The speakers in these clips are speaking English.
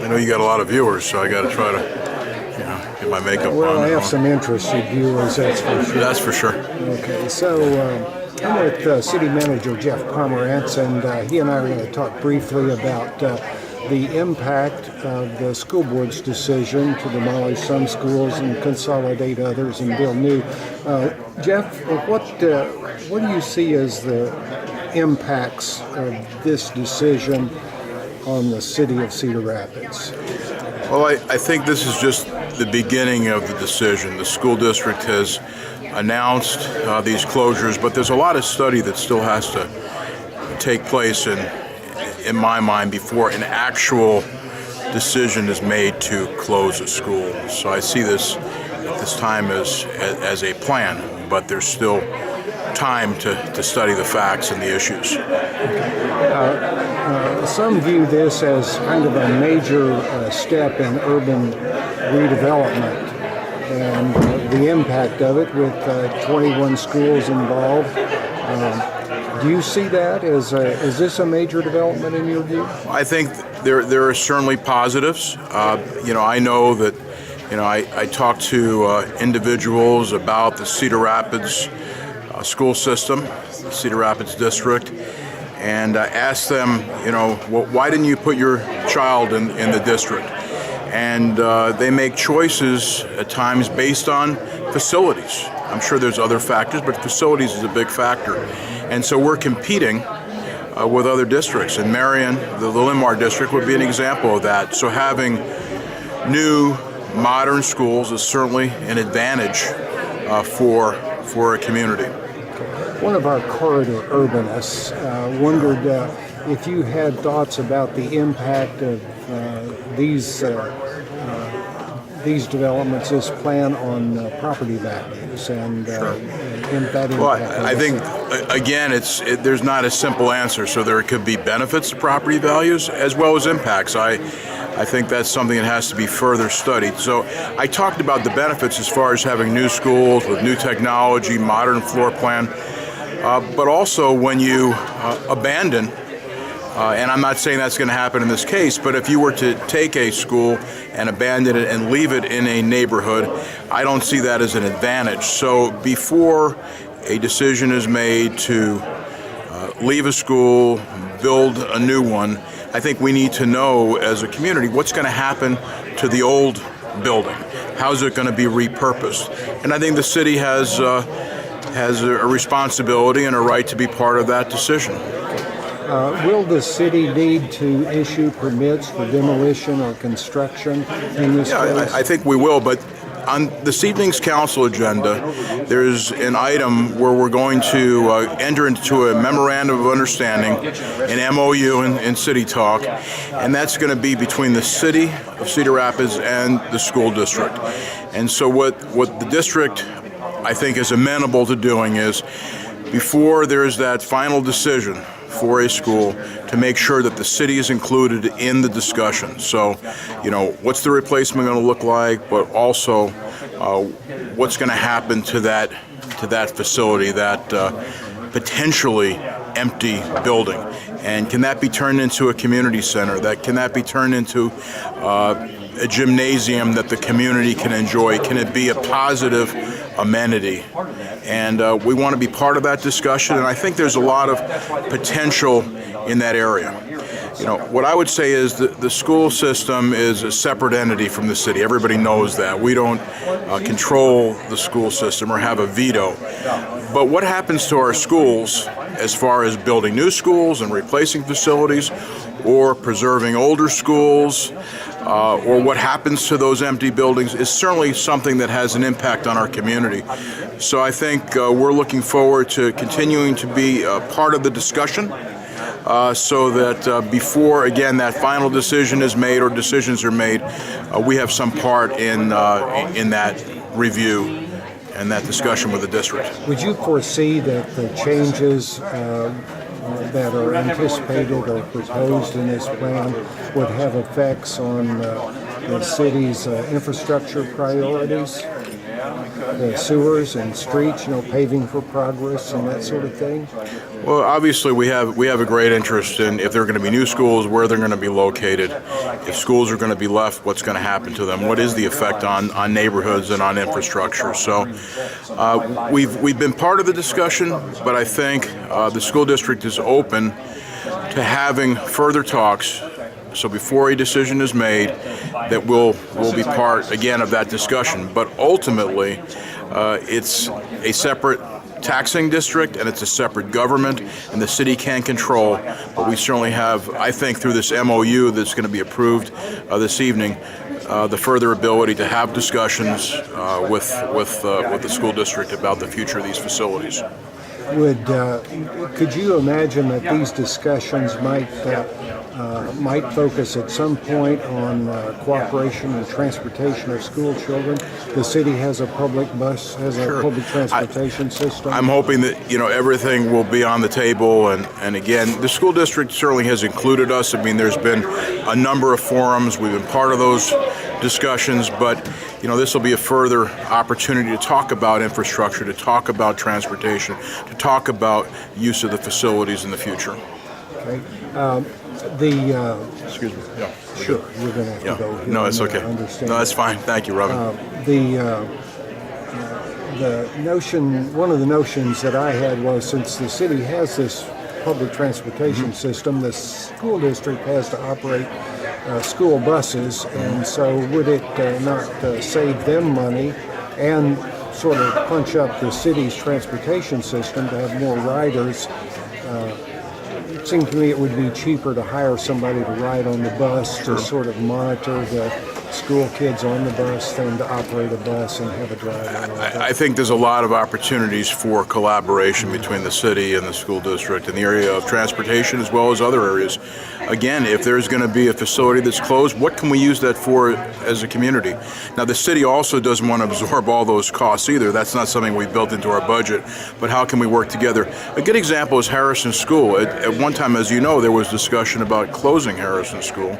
I know you got a lot of viewers, so I got to try to, get my makeup on. Well, I have some interested viewers, that's for sure. That's for sure. Okay, so I'm with City Manager Jeff Pomeranz, and he and I are going to talk briefly about the impact of the school board's decision to demolish some schools and consolidate others and build new. Jeff, what do you see as the impacts of this decision on the city of Cedar Rapids? Well, I think this is just the beginning of the decision. The school district has announced these closures, but there's a lot of study that still has to take place in my mind before an actual decision is made to close a school. So I see this at this time as a plan, but there's still time to study the facts and the issues. Some view this as kind of a major step in urban redevelopment and the impact of it with 21 schools involved. Do you see that as is this a major development in your view? I think there are certainly positives. I know that I talk to individuals about the Cedar Rapids school system, the Cedar Rapids district, and ask them, why didn't you put your child in the district? And they make choices at times based on facilities. I'm sure there's other factors, but facilities is a big factor. And so we're competing with other districts. And Marion, the Linmar district, would be an example of that. So having new, modern schools is certainly an advantage for a community. One of our corridor urbanists wondered if you had thoughts about the impact of these developments, this plan on property values and that impact. Well, I think again, there's not a simple answer. So there could be benefits to property values as well as impacts. I think that's something that has to be further studied. So I talked about the benefits as far as having new schools with new technology, modern floor plan, but also when you abandon. And I'm not saying that's going to happen in this case, but if you were to take a school and abandon it and leave it in a neighborhood, I don't see that as an advantage. So before a decision is made to leave a school, build a new one, I think we need to know as a community what's going to happen to the old building. How's it going to be repurposed? And I think the city has a responsibility and a right to be part of that decision. Will the city need to issue permits for demolition or construction in this place? I think we will, but on this evening's council agenda, there's an item where we're going to enter into a memorandum of understanding, an MOU in City Talk, and that's going to be between the city of Cedar Rapids and the school district. And so what the district, I think, is amenable to doing is, before there's that final decision for a school, to make sure that the city is included in the discussion. So, what's the replacement going to look like, but also what's going to happen to that facility, that potentially empty building, and can that be turned into a community center? Can that be turned into a gymnasium that the community can enjoy? Can it be a positive amenity? And we want to be part of that discussion, and I think there's a lot of potential in that area. What I would say is that the school system is a separate entity from the city. Everybody knows that. We don't control the school system or have a veto. But what happens to our schools as far as building new schools and replacing facilities, or preserving older schools, or what happens to those empty buildings, is certainly something that has an impact on our community. So I think we're looking forward to continuing to be part of the discussion, so that before, again, that final decision is made or decisions are made, we have some part in that review and that discussion with the district. Would you foresee that the changes that are anticipated or proposed in this plan would have effects on the city's infrastructure priorities? the sewers and streets, paving for progress and that sort of thing? Well, obviously we have a great interest in if there are going to be new schools, where they're going to be located. If schools are going to be left, what's going to happen to them? What is the effect on neighborhoods and on infrastructure? So we've been part of the discussion, but I think the school district is open to having further talks. So before a decision is made, that we'll be part again of that discussion. But ultimately, it's a separate taxing district and it's a separate government, and the city can control. But we certainly have, I think, through this MOU that's going to be approved this evening, the further ability to have discussions with the school district about the future of these facilities. Could you imagine that these discussions might focus at some point on cooperation and transportation of school children? The city has a public bus, has a public transportation system. I'm hoping that everything will be on the table, and again, the school district certainly has included us. I mean, there's been a number of forums. We've been part of those discussions, but this will be a further opportunity to talk about infrastructure, to talk about transportation, to talk about use of the facilities in the future. Okay. Excuse me. Yeah. Sure. You're going to have to go here. No, it's okay. No, that's fine. Thank you, Robin. The notion, one of the notions that I had was, since the city has this public transportation system, the school district has to operate school buses, and so would it not save them money and sort of punch up the city's transportation system to have more riders? It seemed to me it would be cheaper to hire somebody to ride on the bus to sort of monitor the school kids on the bus than to operate a bus and have a driver. I think there's a lot of opportunities for collaboration between the city and the school district in the area of transportation as well as other areas. Again, if there's going to be a facility that's closed, what can we use that for as a community? Now, the city also doesn't want to absorb all those costs either. That's not something we built into our budget, but how can we work together? A good example is Harrison School. At one time, as you know, there was discussion about closing Harrison School.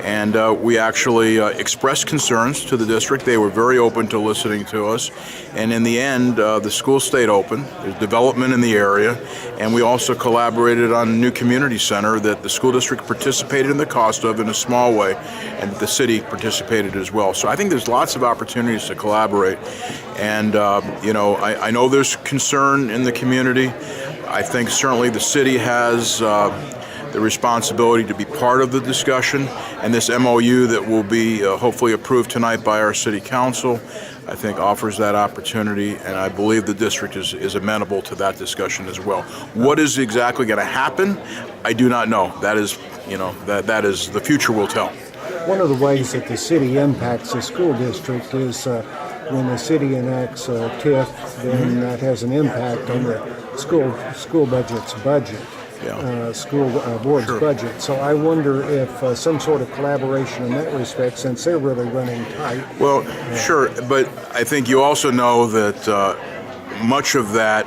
And we actually expressed concerns to the district. They were very open to listening to us. And in the end, the school stayed open. There's development in the area. And we also collaborated on a new community center that the school district participated in the cost of in a small way, and the city participated as well. So I think there's lots of opportunities to collaborate. And, I know there's concern in the community. I think certainly the city has the responsibility to be part of the discussion, and this MOU that will be hopefully approved tonight by our city council, I think offers that opportunity, and I believe the district is amenable to that discussion as well. What is exactly going to happen? I do not know. That is, that is the future will tell. One of the ways that the city impacts the school district is when the city enacts a TIF, then that has an impact on the school budget's budget. School board's budget. So I wonder if some sort of collaboration in that respect, since they're really running tight. Well, sure, but I think you also know that much of that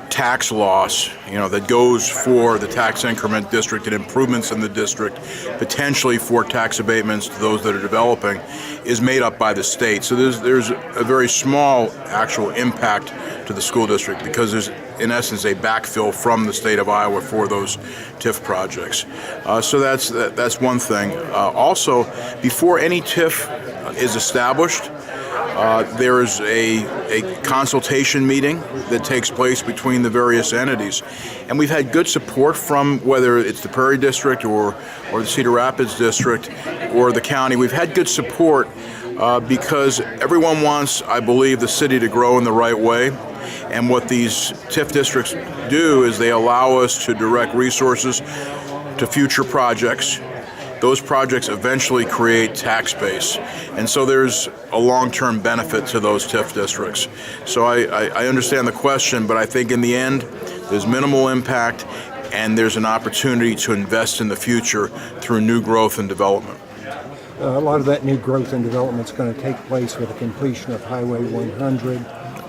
tax loss, that goes for the tax increment district and improvements in the district, potentially for tax abatements to those that are developing, is made up by the state. So there's a very small actual impact to the school district because there's, in essence, a backfill from the state of Iowa for those TIF projects. So that's one thing. Also, before any TIF is established, there is a consultation meeting that takes place between the various entities. And we've had good support from, whether it's the Prairie District or the Cedar Rapids District or the county. We've had good support because everyone wants, I believe, the city to grow in the right way. And what these TIF districts do is they allow us to direct resources to future projects. Those projects eventually create tax base. And so there's a long-term benefit to those TIF districts. So I understand the question, but I think in the end, there's minimal impact and there's an opportunity to invest in the future through new growth and development. A lot of that new growth and development is going to take place with the completion of Highway 100.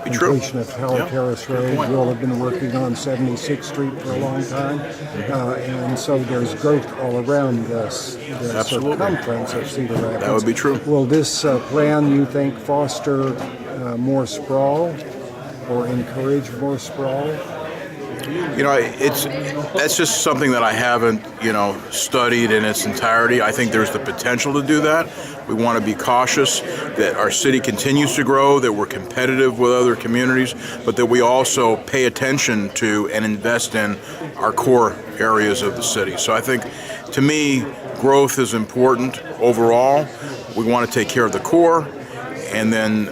completion of Tower Yeah. Terrace Good Road. point. You all have been working on 76th Street for a long time, and so there's growth all around the Absolutely. circumference of Cedar Rapids. That would be true. Will this plan, you think, foster more sprawl or encourage more sprawl? That's just something that I haven't, studied in its entirety. I think there's the potential to do that. We want to be cautious that our city continues to grow, that we're competitive with other communities, but that we also pay attention to and invest in our core areas of the city. So I think, to me, growth is important overall. We want to take care of the core, and then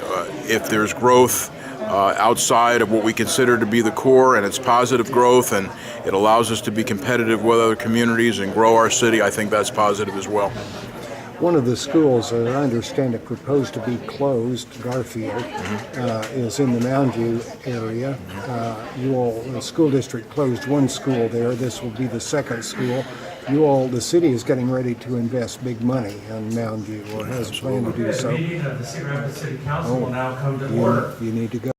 if there's growth outside of what we consider to be the core, and it's positive growth, and it allows us to be competitive with other communities and grow our city, I think that's positive as well. One of the schools that I understand it proposed to be closed, Garfield, is in the Mound View area. The school district closed one school there. This will be the second school. The city is getting ready to invest big money in Mound View, or has planned to do so. The meeting of the Cedar Rapids City Council will now come to order. You need to go.